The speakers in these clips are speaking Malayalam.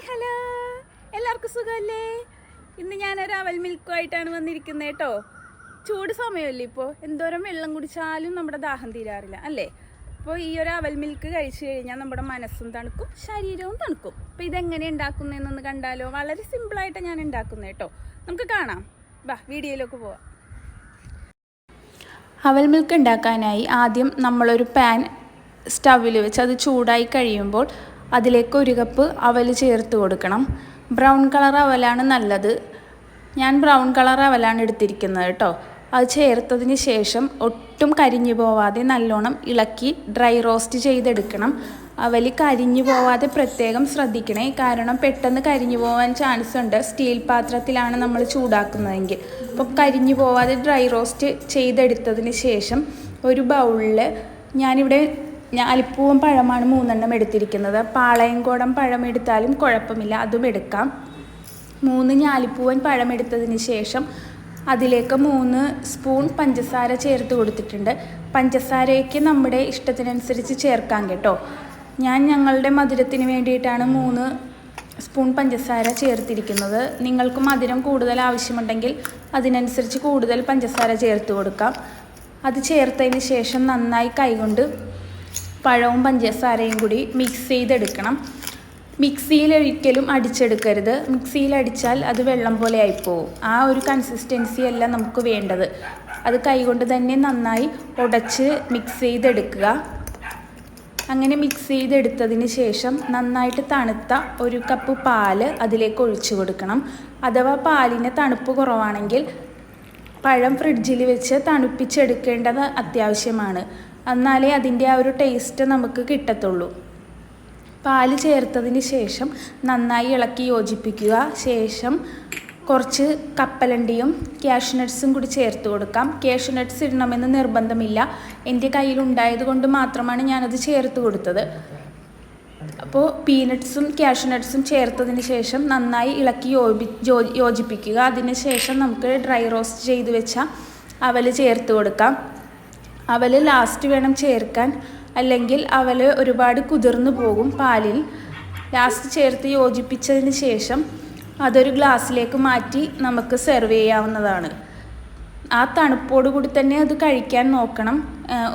ഹലോ, എല്ലാവർക്കും സുഖമല്ലേ? ഇന്ന് ഞാനൊരു അവൽ മിൽക്കുമായിട്ടാണ് വന്നിരിക്കുന്നത് കേട്ടോ. ചൂട് സമയമല്ലേ ഇപ്പോൾ, എന്തോരം വെള്ളം കുടിച്ചാലും നമ്മുടെ ദാഹം തീരാറില്ല അല്ലേ? അപ്പോൾ ഈ ഒരു അവൽ മിൽക്ക് കഴിച്ചു കഴിഞ്ഞാൽ നമ്മുടെ മനസ്സും തണുക്കും, ശരീരവും തണുക്കും. അപ്പോൾ ഇതെങ്ങനെ ഉണ്ടാക്കുന്നതെന്നൊന്ന് കണ്ടാലോ? വളരെ സിമ്പിളായിട്ടാണ് ഞാൻ ഉണ്ടാക്കുന്നത് കേട്ടോ. നമുക്ക് കാണാം, വാ വീഡിയോയിലേക്ക് പോവാം. അവൽ മിൽക്ക് ഉണ്ടാക്കാനായി ആദ്യം നമ്മളൊരു പാൻ സ്റ്റൗവിൽ വെച്ച് അത് ചൂടായി കഴിയുമ്പോൾ അതിലേക്ക് 1 കപ്പ് അവൽ ചേർത്ത് കൊടുക്കണം. ബ്രൗൺ കളർ അവലാണ് നല്ലത്. ഞാൻ ബ്രൗൺ കളർ അവലാണ് എടുത്തിരിക്കുന്നത് കേട്ടോ. അത് ചേർത്തതിന് ശേഷം ഒട്ടും കരിഞ്ഞു പോവാതെ നല്ലോണം ഇളക്കി ഡ്രൈ റോസ്റ്റ് ചെയ്തെടുക്കണം. അവൽ കരിഞ്ഞു പോവാതെ പ്രത്യേകം ശ്രദ്ധിക്കണേ, കാരണം പെട്ടെന്ന് കരിഞ്ഞു പോകാൻ ചാൻസ് ഉണ്ട് സ്റ്റീൽ പാത്രത്തിലാണ് നമ്മൾ ചൂടാക്കുന്നതെങ്കിൽ. അപ്പോൾ കരിഞ്ഞു പോവാതെ ഡ്രൈ റോസ്റ്റ് ചെയ്തെടുത്തതിന് ശേഷം ഒരു ബൗളിൽ ഞാനിവിടെ ഞാലിപ്പൂവൻ പഴമാണ് 3 എണ്ണം എടുത്തിരിക്കുന്നത്. പാളയംകോടൻ പഴം എടുത്താലും കുഴപ്പമില്ല, അതും എടുക്കാം. 3 ഞാലിപ്പൂവൻ പഴം എടുത്തതിന് ശേഷം അതിലേക്ക് 3 സ്പൂൺ പഞ്ചസാര ചേർത്ത് കൊടുത്തിട്ടുണ്ട്. പഞ്ചസാരയ്ക്ക് നമ്മുടെ ഇഷ്ടത്തിനനുസരിച്ച് ചേർക്കാം കേട്ടോ. ഞാൻ ഞങ്ങളുടെ മധുരത്തിന് വേണ്ടിയിട്ടാണ് 3 സ്പൂൺ പഞ്ചസാര ചേർത്തിരിക്കുന്നത്. നിങ്ങൾക്ക് മധുരം കൂടുതൽ ആവശ്യമുണ്ടെങ്കിൽ അതിനനുസരിച്ച് കൂടുതൽ പഞ്ചസാര ചേർത്ത് കൊടുക്കാം. അത് ചേർത്തതിന് ശേഷം നന്നായി കൈകൊണ്ട് പഴവും പഞ്ചസാരയും കൂടി മിക്സ് ചെയ്തെടുക്കണം. മിക്സിയിൽ ഒരിക്കലും അടിച്ചെടുക്കരുത്. മിക്സിയിൽ അടിച്ചാൽ അത് വെള്ളം പോലെ ആയിപ്പോവും. ആ ഒരു കൺസിസ്റ്റൻസി അല്ല നമുക്ക് വേണ്ടത്. അത് കൈകൊണ്ട് തന്നെ നന്നായി ഉടച്ച് മിക്സ് ചെയ്തെടുക്കുക. അങ്ങനെ മിക്സ് ചെയ്തെടുത്തതിന് ശേഷം നന്നായിട്ട് തണുത്ത 1 കപ്പ് പാല് അതിലേക്ക് ഒഴിച്ചു കൊടുക്കണം. അഥവാ പാലിന് തണുപ്പ് കുറവാണെങ്കിൽ പഴം ഫ്രിഡ്ജിൽ വെച്ച് തണുപ്പിച്ചെടുക്കേണ്ടത് അത്യാവശ്യമാണ്. എന്നാലേ അതിൻ്റെ ആ ഒരു ടേസ്റ്റ് നമുക്ക് കിട്ടത്തുള്ളൂ. പാല് ചേർത്തതിന് ശേഷം നന്നായി ഇളക്കി യോജിപ്പിക്കുക. ശേഷം കുറച്ച് കപ്പലണ്ടിയും ക്യാഷ്യൂ നട്ട്സും കൂടി ചേർത്ത് കൊടുക്കാം. ക്യാഷ്യൂ നട്ട്സ് ഇടണമെന്ന് നിർബന്ധമില്ല. എൻ്റെ കയ്യിലുണ്ടായത് കൊണ്ട് മാത്രമാണ് ഞാനത് ചേർത്ത് കൊടുത്തത്. അപ്പോൾ പീനട്ട്സും ക്യാഷ്യൂ നട്ട്സും ചേർത്തതിന് ശേഷം നന്നായി ഇളക്കി യോജിപ്പിക്കുക. അതിന് ശേഷം നമുക്ക് ഡ്രൈ റോസ്റ്റ് ചെയ്ത് വെച്ച അവൽ ചേർത്ത് കൊടുക്കാം. അവൽ ലാസ്റ്റ് വേണം ചേർക്കാൻ, അല്ലെങ്കിൽ അവൽ ഒരുപാട് കുതിർന്നു പോകും പാലിൽ. ലാസ്റ്റ് ചേർത്ത് യോജിപ്പിച്ചതിന് ശേഷം അതൊരു ഗ്ലാസ്സിലേക്ക് മാറ്റി നമുക്ക് സെർവ് ചെയ്യാവുന്നതാണ്. ആ തണുപ്പോടുകൂടി തന്നെ അത് കഴിക്കാൻ നോക്കണം.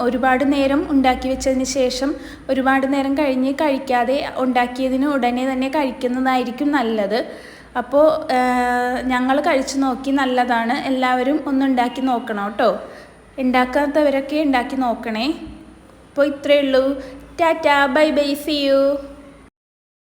ഒരുപാട് നേരം ഉണ്ടാക്കി വെച്ചതിന് ശേഷം ഒരുപാട് നേരം കഴിഞ്ഞ് കഴിക്കാതെ ഉണ്ടാക്കിയതിന് ഉടനെ തന്നെ കഴിക്കുന്നതായിരിക്കും നല്ലത്. അപ്പോൾ ഞങ്ങൾ കഴിച്ചു നോക്കി, നല്ലതാണ്. എല്ലാവരും ഒന്ന് ഉണ്ടാക്കി നോക്കണം കേട്ടോ. ഉണ്ടാക്കാത്തവരൊക്കെ ഉണ്ടാക്കി നോക്കണേ. അപ്പോൾ ഇത്രയേ ഉള്ളൂ. ടാറ്റാ, ബൈ ബൈ, സീ യു.